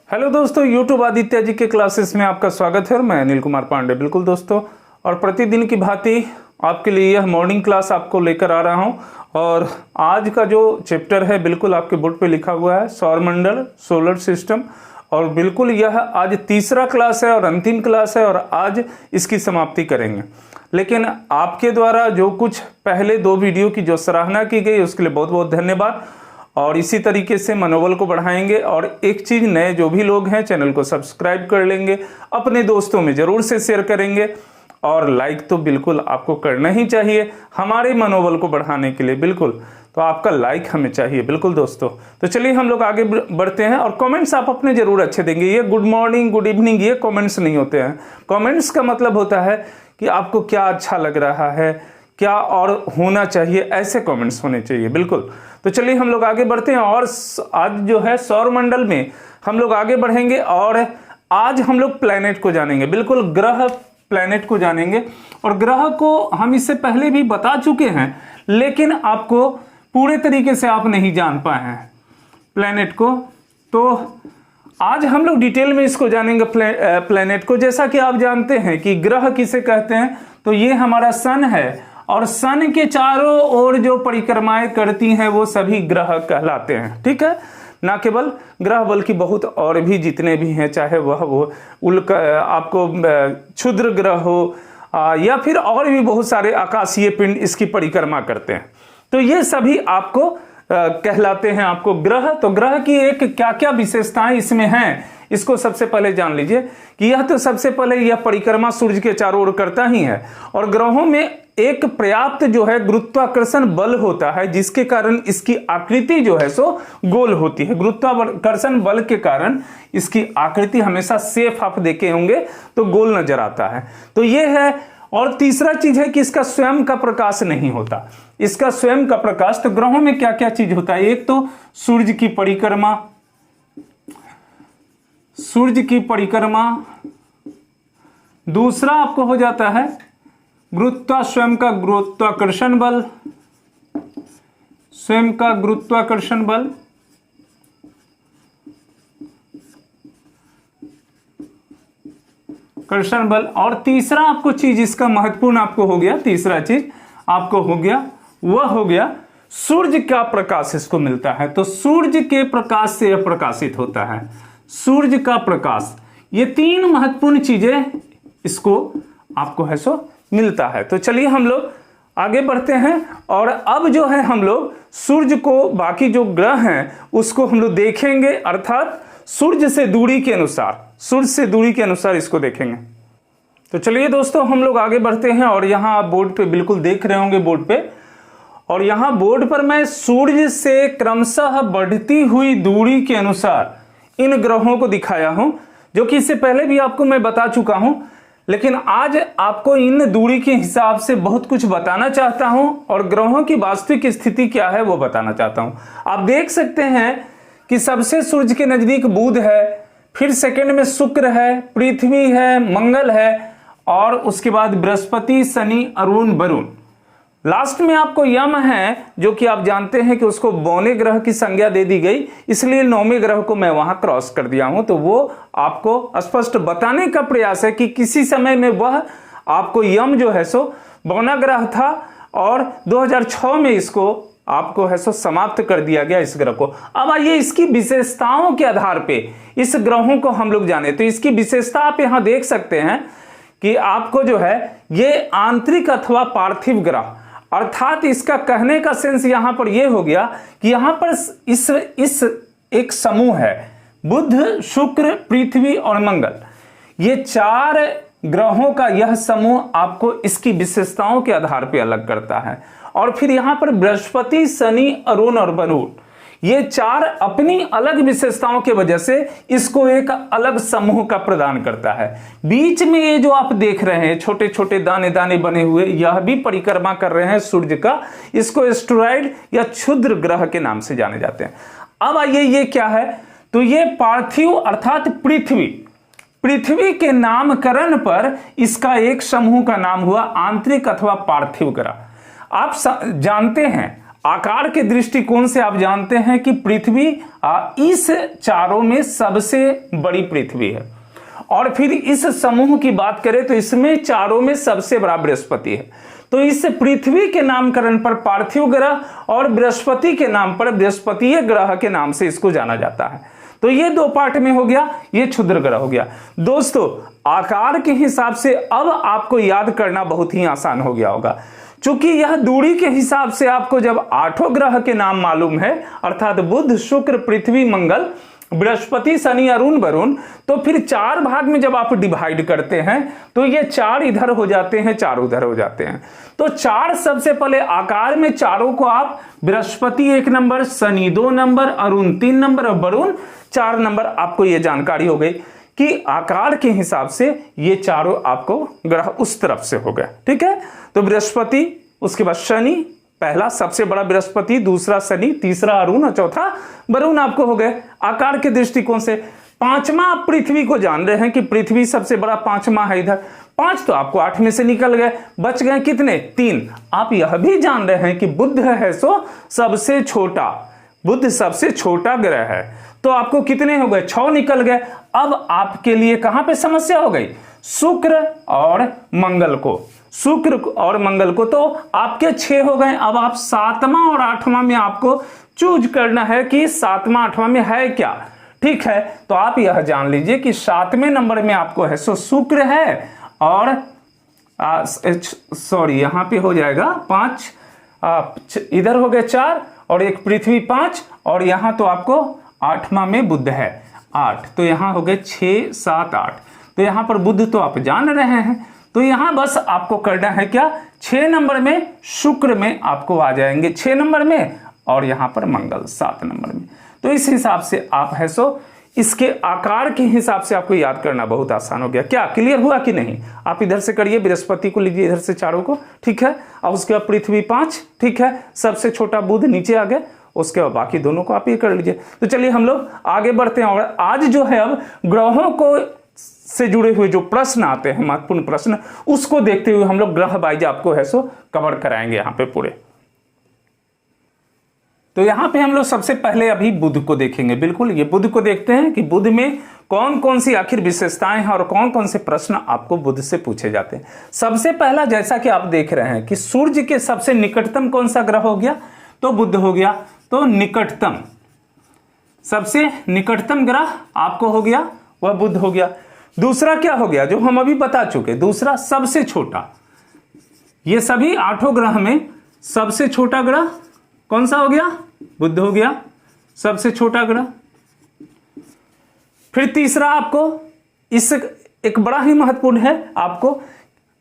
Hello दोस्तों, YouTube Aditya ji के classes में आपका स्वागत है और मैं अनिल कुमार पांडे। बिल्कुल दोस्तों, और प्रतिदिन की भांति आपके लिए यह मॉर्निंग क्लास आपको लेकर आ रहा हूं। और आज का जो चैप्टर है बिल्कुल आपके बोर्ड पे लिखा हुआ है सौरमंडल, सोलर सिस्टम। और बिल्कुल यह आज तीसरा क्लास है और अंतिम क्लास है और आज इसकी समाप्ति करेंगे। लेकिन आपके द्वारा जो कुछ पहले 2 वीडियो की जो सराहना की गई उसके लिए बहुत बहुत धन्यवाद। और इसी तरीके से मनोबल को बढ़ाएंगे। और एक चीज, नए जो भी लोग हैं चैनल को सब्सक्राइब कर लेंगे, अपने दोस्तों में जरूर से शेयर करेंगे और लाइक तो बिल्कुल आपको करना ही चाहिए हमारे मनोबल को बढ़ाने के लिए। बिल्कुल, तो आपका लाइक हमें चाहिए बिल्कुल दोस्तों। तो चलिए हम लोग आगे बढ़ते हैं। और कमेंट्स आप अपने जरूर अच्छे देंगे। ये गुड मॉर्निंग, गुड इवनिंग ये कमेंट्स नहीं होते हैं। कमेंट्स का मतलब होता है कि आपको क्या अच्छा लग रहा है, क्या और होना चाहिए, ऐसे कमेंट्स होने चाहिए बिल्कुल। तो चलिए हम लोग आगे बढ़ते हैं। और आज जो है सौरमंडल में हम लोग आगे बढ़ेंगे और आज हम लोग प्लैनेट को जानेंगे। बिल्कुल, ग्रह प्लैनेट को जानेंगे। और ग्रह को हम इससे पहले भी बता चुके हैं, लेकिन आपको पूरे तरीके से आप नहीं जान पाए हैं प्लैनेट को। तो आज हम लोग डिटेल में इसको जानेंगे प्लैनेट को। जैसा कि आप जानते हैं कि ग्रह किसे कहते हैं, तो ये हमारा सन है और सन के चारों ओर जो परिक्रमाएं करती हैं वो सभी ग्रह कहलाते हैं। ठीक है, ना केवल ग्रह बल्कि बहुत और भी जितने भी हैं, चाहे वह आपको क्षुद्र ग्रह हो या फिर और भी बहुत सारे आकाशीय पिंड इसकी परिक्रमा करते हैं। तो ये सभी आपको कहलाते हैं आपको ग्रह। तो ग्रह की एक क्या क्या विशेषताएं इसमें हैं, इसको सबसे पहले जान लीजिए कि यह तो सबसे पहले यह परिक्रमा सूर्य के चारों ओर करता ही है। और ग्रहों में एक पर्याप्त जो है गुरुत्वाकर्षण बल होता है, जिसके कारण इसकी आकृति जो है सो गोल होती है। गुरुत्वाकर्षण बल के कारण इसकी आकृति हमेशा शेप आप देखे होंगे तो गोल नजर आता है। तो ये है। और तीसरा चीज है कि इसका स्वयं का प्रकाश नहीं होता। इसका स्वयं का प्रकाश, तो ग्रहों में क्या क्या चीज होता है, एक तो सूर्य की परिक्रमा, दूसरा आपको हो जाता है स्वयं का गुरुत्वाकर्षण बल, और तीसरा आपको चीज इसका महत्वपूर्ण आपको हो गया, तीसरा चीज आपको हो गया वह हो गया सूर्य का प्रकाश इसको मिलता है। तो सूर्य के प्रकाश से यह प्रकाशित होता है, सूर्य का प्रकाश। ये 3 महत्वपूर्ण चीजें इसको आपको है सो मिलता है। तो चलिए हम लोग आगे बढ़ते हैं। और अब जो है हम लोग सूर्य को, बाकी जो ग्रह हैं उसको हम लोग देखेंगे, अर्थात सूर्य से दूरी के अनुसार इसको देखेंगे। तो चलिए दोस्तों हम लोग आगे बढ़ते हैं। और यहाँ आप बोर्ड पे बिल्कुल देख रहे होंगे बोर्ड पे, और यहाँ बोर्ड पर मैं सूर्य से क्रमशः बढ़ती हुई दूरी के अनुसार इन ग्रहों को दिखाया हूं, जो कि इससे पहले भी आपको मैं बता चुका हूं। लेकिन आज आपको इन दूरी के हिसाब से बहुत कुछ बताना चाहता हूं और ग्रहों की वास्तविक स्थिति क्या है वो बताना चाहता हूं। आप देख सकते हैं कि सबसे सूर्य के नजदीक बुध है, फिर सेकंड में शुक्र है, पृथ्वी है, मंगल है, और उसके बाद बृहस्पति, शनि, अरुण, वरुण। लास्ट में आपको यम है, जो कि आप जानते हैं कि उसको 9वें ग्रह की संज्ञा दे दी गई, इसलिए 9वें ग्रह को मैं वहां क्रॉस कर दिया हूं। तो वो आपको स्पष्ट बताने का प्रयास है कि किसी समय में वह आपको यम जो है सो 9वां ग्रह था और 2006 में इसको आपको है सो समाप्त कर दिया गया इस ग्रह को। अब आइए इसकी विशेषताओं के आधार पे इस ग्रहों को हम लोग जाने। तो इसकी विशेषता आप यहां देख सकते हैं कि आपको जो है ये आंतरिक अथवा पार्थिव ग्रह, अर्थात इसका कहने का सेंस यहां पर यह हो गया कि यहां पर इस एक समूह है, बुध, शुक्र, पृथ्वी और मंगल। ये 4 ग्रहों का यह समूह आपको इसकी विशेषताओं के आधार पर अलग करता है। और फिर यहां पर बृहस्पति, शनि, अरुण और वरुण, ये 4 अपनी अलग विशेषताओं की वजह से इसको एक अलग समूह का प्रदान करता है। बीच में ये जो आप देख रहे हैं छोटे छोटे दाने दाने बने हुए, यह भी परिक्रमा कर रहे हैं सूर्य का। इसको एस्टेरॉइड या क्षुद्र ग्रह के नाम से जाने जाते हैं। अब आइए ये क्या है, तो ये पार्थिव अर्थात पृथ्वी के नामकरण पर इसका एक समूह का नाम हुआ आंतरिक अथवा पार्थिव ग्रह। आप जानते हैं आकार के दृष्टिकोण से आप जानते हैं कि पृथ्वी इस चारों में सबसे बड़ी पृथ्वी है। और फिर इस समूह की बात करें तो इसमें चारों में सबसे बड़ा बृहस्पति है। तो इस पृथ्वी के नामकरण पर पार्थिव ग्रह और बृहस्पति के नाम पर बृहस्पतीय ग्रह के नाम से इसको जाना जाता है। तो ये दो पार्ट में हो गया, ये क्षुद्र ग्रह हो गया। दोस्तों आकार के हिसाब से अब आपको याद करना बहुत ही आसान हो गया होगा, चूंकि यह दूरी के हिसाब से आपको जब 8 ग्रह के नाम मालूम है, अर्थात बुध, शुक्र, पृथ्वी, मंगल, बृहस्पति, शनि, अरुण, वरुण, तो फिर 4 भाग में जब आप डिवाइड करते हैं तो ये 4 इधर हो जाते हैं, 4 उधर हो जाते हैं। तो 4 सबसे पहले आकार में चारों को आप Brihaspati 1 number, Shani 2 number, Arun 3 number और वरुण 4 नंबर। आपको ये जानकारी हो गई कि आकार के हिसाब से ये चारों आपको ग्रह उस तरफ से हो गया। ठीक है, तो बृहस्पति, उसके बाद शनि, पहला सबसे बड़ा बृहस्पति, दूसरा शनि, तीसरा अरुण और चौथा वरुण आपको हो गए आकार के दृष्टिकोण से। 5वां आप पृथ्वी को जान रहे हैं कि पृथ्वी सबसे बड़ा 5वां है इधर। 5 तो आपको 8 में से निकल गए, बच गए कितने? 3। आप यह भी जान रहे हैं कि बुध है सो सबसे छोटा, बुध सबसे छोटा ग्रह है। तो आपको कितने हो गए? 6 निकल गए। अब आपके लिए कहां पे समस्या हो गई? शुक्र और मंगल को, शुक्र और मंगल को। तो आपके 6 हो गए। अब आप 7वां और 8वां में आपको चूज करना है कि 7वां 8वां में है क्या। ठीक है, तो आप यह जान लीजिए कि 7वें नंबर में आपको है सो शुक्र है और सॉरी यहां पे हो जाएगा 5, इधर हो गए 4 और एक पृथ्वी 5 और यहां तो आपको 8वां में बुध है 8। तो यहां हो गए 6 7 8। तो यहां पर बुध तो आप जान रहे हैं। तो यहां बस आपको करना है क्या? 6 नंबर में शुक्र में आपको आ जाएंगे 6 नंबर में और यहां पर मंगल 7 नंबर में। तो इस हिसाब से आप है सो इसके आकार के हिसाब से आपको याद करना बहुत आसान हो गया। क्या क्लियर हुआ कि नहीं? आप इधर से करिए, बृहस्पति को लीजिए इधर से चारों को। ठीक है, और उसके बाद पृथ्वी 5। ठीक है, सबसे छोटा बुध नीचे आ गए, उसके बाद बाकी दोनों को आप ये कर लीजिए। तो चलिए हम लोग आगे बढ़ते हैं और आज जो है अब ग्रहों को से जुड़े हुए जो प्रश्न आते हैं, महत्वपूर्ण प्रश्न, उसको देखते हुए हम लोग ग्रह वाइज आपको है सो कवर कराएंगे यहाँ पे पूरे। तो यहाँ पे हम लोग सबसे पहले अभी बुध को देखेंगे। बिल्कुल, ये बुध को देखते हैं कि बुध में कौन कौन सी आखिर विशेषताएं हैं और कौन कौन से प्रश्न आपको बुध से पूछे जाते हैं। सबसे पहला, जैसा कि आप देख रहे हैं कि सूर्य के सबसे निकटतम कौन सा ग्रह हो गया? तो बुध हो गया। तो निकटतम, सबसे निकटतम ग्रह आपको हो गया वह बुध हो गया। दूसरा क्या हो गया जो हम अभी बता चुके? दूसरा सबसे छोटा। ये सभी 8 ग्रह में सबसे छोटा ग्रह कौन सा हो गया? बुध हो गया, सबसे छोटा ग्रह। फिर तीसरा आपको इस एक बड़ा ही महत्वपूर्ण है, आपको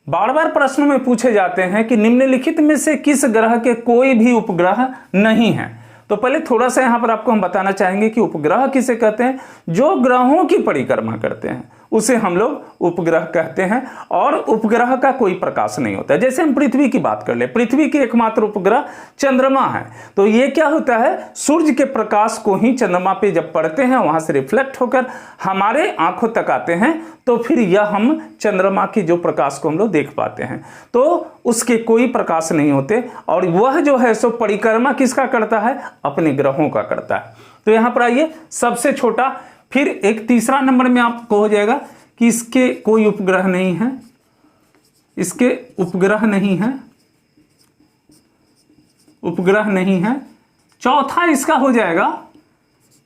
बार बार प्रश्नों में पूछे जाते हैं कि निम्नलिखित में से किस ग्रह के कोई भी उपग्रह नहीं है। तो पहले थोड़ा सा यहां पर आपको हम बताना चाहेंगे कि उपग्रह किसे कहते हैं? जो ग्रहों की परिक्रमा करते हैं उसे हम लोग उपग्रह कहते हैं और उपग्रह का कोई प्रकाश नहीं होता है। जैसे हम पृथ्वी की बात कर ले, पृथ्वी की एकमात्र उपग्रह चंद्रमा है। तो ये क्या होता है? सूर्य के प्रकाश को ही चंद्रमा पे जब पड़ते हैं वहां से रिफ्लेक्ट होकर हमारे आंखों तक आते हैं, तो फिर यह हम चंद्रमा की जो प्रकाश को हम लोग देख पाते हैं। तो उसके कोई प्रकाश नहीं होते और वह जो है सो परिक्रमा किसका करता है? अपने ग्रहों का करता है। तो यहां पर आइए, सबसे छोटा। फिर एक तीसरा नंबर में आपको हो जाएगा कि इसके कोई उपग्रह नहीं है, इसके उपग्रह नहीं है, उपग्रह नहीं है। चौथा इसका हो जाएगा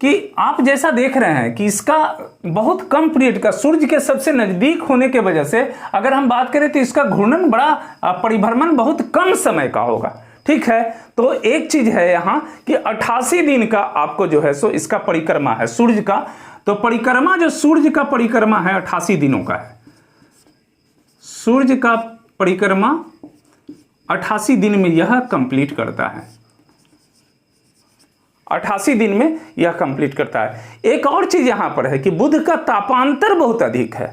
कि आप जैसा देख रहे हैं कि इसका बहुत कम पीरियड का, सूर्य के सबसे नजदीक होने के वजह से अगर हम बात करें तो इसका घूर्णन बड़ा, परिभ्रमण बहुत कम समय का होगा। ठीक है, तो एक चीज है यहां कि 88 दिन का आपको जो है सो इसका परिक्रमा है सूर्य का। तो परिक्रमा, जो सूर्य का परिक्रमा है 88 दिनों का है। सूर्य का परिक्रमा 88 दिन में यह कंप्लीट करता है, 88 दिन में यह कंप्लीट करता है। एक और चीज यहां पर है कि बुध का तापांतर बहुत अधिक है।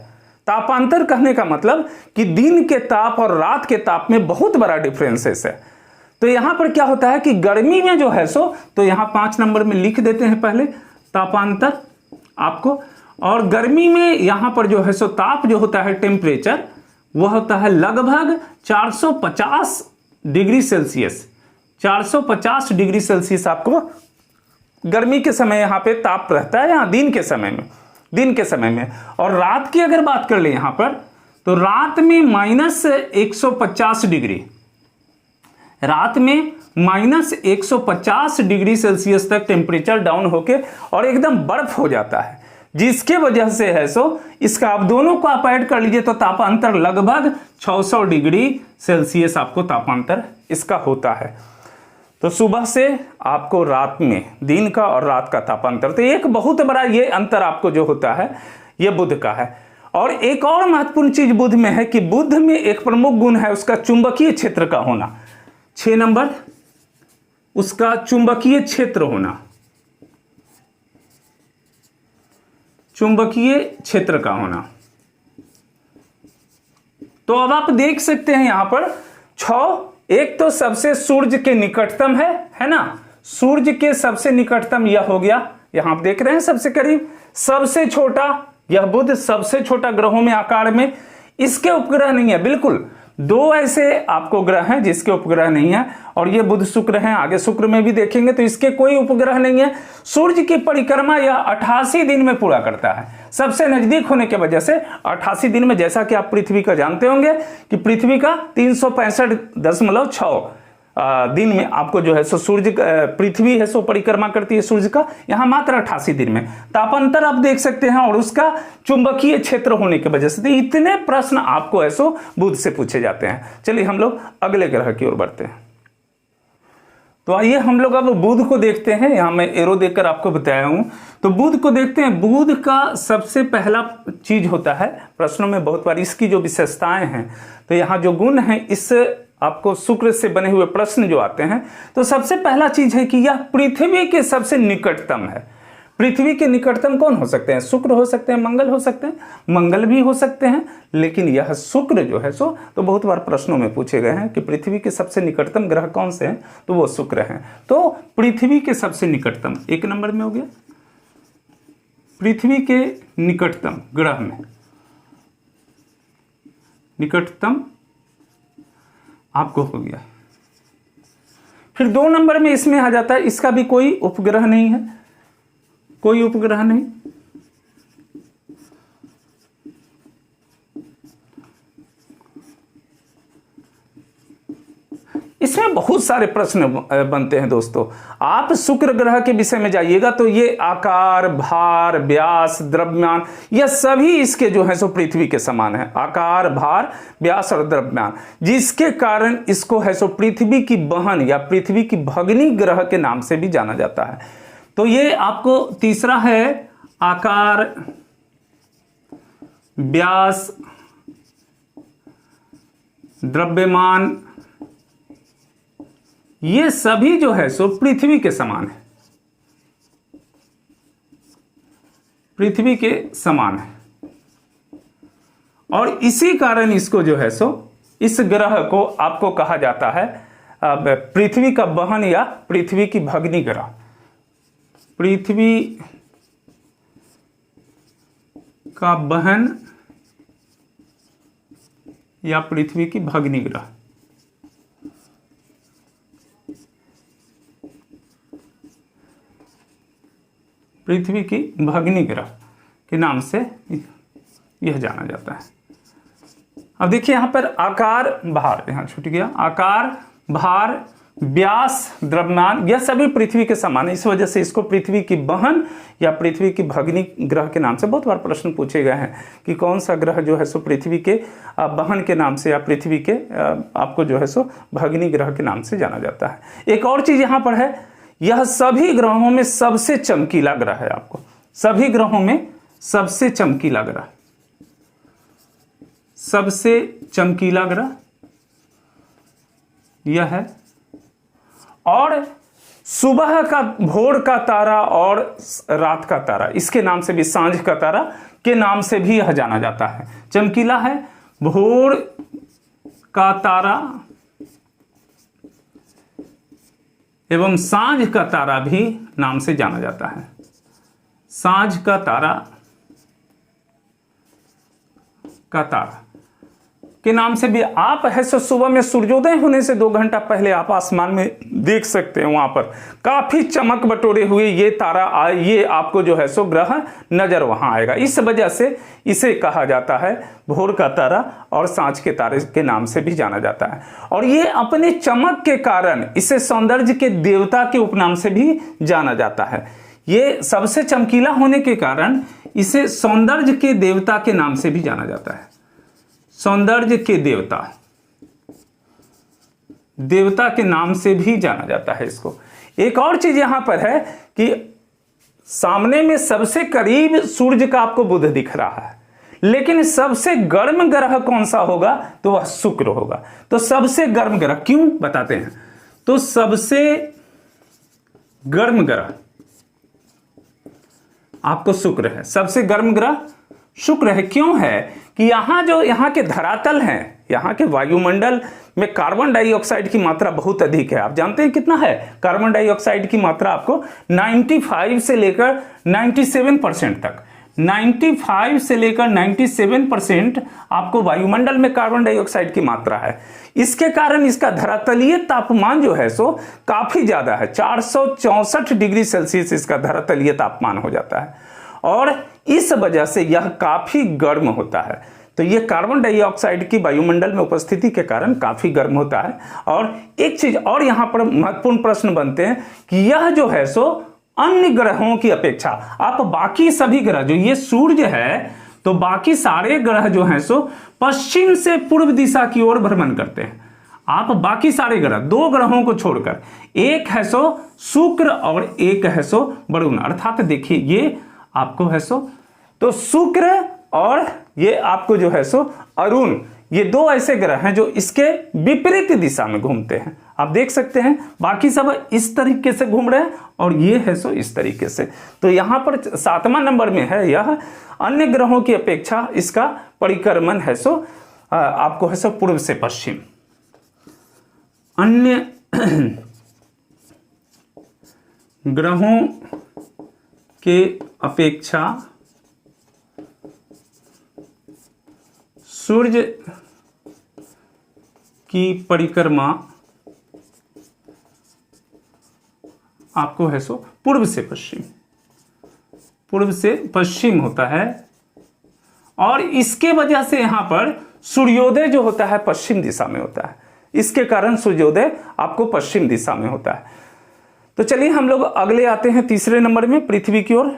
तापांतर कहने का मतलब कि दिन के ताप और रात के ताप में बहुत बड़ा डिफरेंसेस है। तो यहां पर क्या होता है कि गर्मी में जो है सो, तो यहां 5 नंबर में लिख देते हैं पहले तापांतर आपको। और गर्मी में यहां पर जो है सो ताप जो होता है, टेम्परेचर, वह होता है लगभग 450 डिग्री सेल्सियस। 450 डिग्री सेल्सियस आपको गर्मी के समय यहाँ पे ताप रहता है, यहाँ दिन के समय में। और रात की अगर बात कर ले यहाँ पर, तो रात में -150 डिग्री, रात में -150 डिग्री सेल्सियस तक टेम्परेचर डाउन होके और एकदम बर्फ हो जाता है, जिसके वजह से है सो इसका आप दोनों को आप ऐड कर लीजिए तो तापांतर लगभग 600 डिग्री सेल्सियस आपको तापांतर इसका होता है। तो सुबह से आपको रात में, दिन का और रात का तापांतर, तो एक बहुत बड़ा ये अंतर आपको जो होता है ये बुध का है। और एक और महत्वपूर्ण चीज बुध में है कि बुध में एक प्रमुख गुण है उसका चुंबकीय क्षेत्र का होना। 6 नंबर, उसका चुंबकीय क्षेत्र होना, चुंबकीय क्षेत्र का होना। तो अब आप देख सकते हैं यहां पर 6, एक तो सबसे सूर्य के निकटतम है ना, सूर्य के सबसे निकटतम यह हो गया, यहां आप देख रहे हैं सबसे करीब। सबसे छोटा यह बुध, सबसे छोटा ग्रहों में आकार में, इसके उपग्रह नहीं है, बिल्कुल 2 ऐसे आपको ग्रह हैं जिसके उपग्रह नहीं है, और ये बुध शुक्र हैं, आगे शुक्र में भी देखेंगे तो इसके कोई उपग्रह नहीं है। सूर्य की परिक्रमा यह 88 दिन में पूरा करता है, सबसे नजदीक होने की वजह से 88 दिन में। जैसा कि आप पृथ्वी का जानते होंगे कि पृथ्वी का 365.6 दिन में आपको जो है सो सूर्य, पृथ्वी है सो परिक्रमा करती है सूर्य का, यहां मात्र 88 दिन में। तापांतर आप देख सकते हैं और उसका चुंबकीय क्षेत्र होने की वजह से। तो इतने प्रश्न आपको ऐसो बुध से पूछे जाते हैं। चलिए हम लोग अगले ग्रह की ओर बढ़ते हैं। तो आइए हम लोग अब बुध को देखते हैं, यहां मैं एरो देकर आपको बताया हूं। तो बुध को देखते हैं। बुध का सबसे पहला चीज होता है, प्रश्नों में बहुत बार इसकी जो विशेषताएं हैं, तो यहां जो गुण है इस आपको शुक्र से बने हुए प्रश्न जो आते हैं, तो सबसे पहला चीज है कि यह पृथ्वी के सबसे निकटतम है। पृथ्वी के निकटतम कौन हो सकते हैं? शुक्र हो सकते हैं, मंगल हो सकते हैं, मंगल भी हो सकते हैं, लेकिन यह शुक्र जो है सो तो बहुत बार प्रश्नों में पूछे गए हैं कि पृथ्वी के सबसे निकटतम ग्रह कौन से हैं, तो वो शुक्र हैं। तो पृथ्वी के सबसे निकटतम 1 नंबर में हो गया, पृथ्वी के निकटतम ग्रह में निकटतम आपको हो गया। फिर 2 नंबर में इसमें आ जाता है, इसका भी कोई उपग्रह नहीं है, कोई उपग्रह नहीं। इसमें बहुत सारे प्रश्न बनते हैं दोस्तों। आप शुक्र ग्रह के विषय में जाइएगा तो ये आकार, भार, व्यास, द्रव्यमान, यह सभी इसके जो है सो पृथ्वी के समान है। आकार, भार, व्यास और द्रव्यमान, जिसके कारण इसको है सो पृथ्वी की बहन या पृथ्वी की भगिनी ग्रह के नाम से भी जाना जाता है। तो ये आपको तीसरा है आकार, व्यास, द्रव्यमान, ये सभी जो है सो पृथ्वी के समान है, पृथ्वी के समान है। और इसी कारण इसको जो है सो इस ग्रह को आपको कहा जाता है पृथ्वी का बहन या पृथ्वी की भगिनी ग्रह, पृथ्वी का बहन या पृथ्वी की भगिनी ग्रह। पृथ्वी की भगिनी ग्रह के नाम से यह जाना जाता है। अब देखिए यहां पर आकार, भार, यहां छूट गया, आकार, भार, व्यास, द्रव्यमान, यह सभी पृथ्वी के समान है। इस वजह से इसको पृथ्वी की बहन या पृथ्वी की भगिनी ग्रह के नाम से बहुत बार प्रश्न पूछे गए हैं कि कौन सा ग्रह जो है सो पृथ्वी के बहन के नाम से या पृथ्वी के आपको जो है सो भगिनी ग्रह के नाम से जाना जाता है। एक और चीज यहां पर है, यह सभी ग्रहों में सबसे चमकीला ग्रह है। आपको सभी ग्रहों में सबसे चमकीला ग्रह, सबसे चमकीला ग्रह यह है। और सुबह का, भोर का तारा और रात का तारा, इसके नाम से भी, सांझ का तारा के नाम से भी यह जाना जाता है। चमकीला है, भोर का तारा एवं सांझ का तारा भी नाम से जाना जाता है। सांझ का तारा के नाम से भी आप है सो सुबह में सूर्योदय होने से 2 घंटा पहले आप आसमान में देख सकते हैं, वहां पर काफी चमक बटोरे हुए ये तारा, ये आपको जो है सो ग्रह नजर वहां आएगा। इस वजह से इसे कहा जाता है भोर का तारा और सांझ के तारे के नाम से भी जाना जाता है। और ये अपने चमक के कारण इसे सौंदर्य के देवता के उपनाम से भी जाना जाता है। ये सबसे चमकीला होने के कारण इसे सौंदर्य के देवता के नाम से भी जाना जाता है। सौंदर्य के देवता के नाम से भी जाना जाता है इसको। एक और चीज यहां पर है कि सामने में सबसे करीब सूर्य का आपको बुध दिख रहा है, लेकिन सबसे गर्म ग्रह कौन सा होगा तो वह शुक्र होगा। तो सबसे गर्म ग्रह क्यों बताते हैं। तो सबसे गर्म ग्रह आपको शुक्र है, सबसे गर्म ग्रह शुक्र है। क्यों है कि यहाँ के धरातल हैं, यहाँ के वायुमंडल में कार्बन डाइऑक्साइड की मात्रा बहुत अधिक है। आप जानते हैं कितना है कार्बन डाइऑक्साइड की मात्रा आपको 95 से लेकर 97% तक, 95 से लेकर 97% आपको वायुमंडल में कार्बन डाइऑक्साइड की मात्रा है। इसके कारण इसका धरातलीय तापमान जो है सो काफी ज्यादा है, 464 डिग्री सेल्सियस इसका धरातलीय तापमान हो जाता है और इस वजह से यह काफी गर्म होता है। तो यह कार्बन डाइऑक्साइड की वायुमंडल में उपस्थिति के कारण काफी गर्म होता है। और एक चीज और यहां पर महत्वपूर्ण प्रश्न बनते हैं कि यह जो है सो अन्य ग्रहों की अपेक्षा, आप बाकी सभी ग्रह जो ये सूर्य है तो बाकी सारे ग्रह जो हैं सो पश्चिम से पूर्व दिशा की ओर भ्रमण करते हैं। आप बाकी सारे ग्रह 2 ग्रहों को छोड़कर, एक है सो शुक्र और एक है सो वरुण, अर्थात देखिए ये आपको है सो तो शुक्र और ये आपको जो है सो अरुण, ये 2 ऐसे ग्रह हैं जो इसके विपरीत दिशा में घूमते हैं। आप देख सकते हैं बाकी सब इस तरीके से घूम रहे हैं और ये है सो इस तरीके से। तो यहां पर 7वां नंबर में है यह अन्य ग्रहों की अपेक्षा इसका परिक्रमण है सो आपको है सो पूर्व से पश्चिम। अन्य ग्रहों के अपेक्षा सूर्य की परिक्रमा आपको है सो पूर्व से पश्चिम होता है और इसके वजह से यहां पर सूर्योदय जो होता है पश्चिम दिशा में होता है। इसके कारण सूर्योदय आपको पश्चिम दिशा में होता है। तो चलिए हम लोग अगले आते हैं तीसरे नंबर में पृथ्वी की ओर।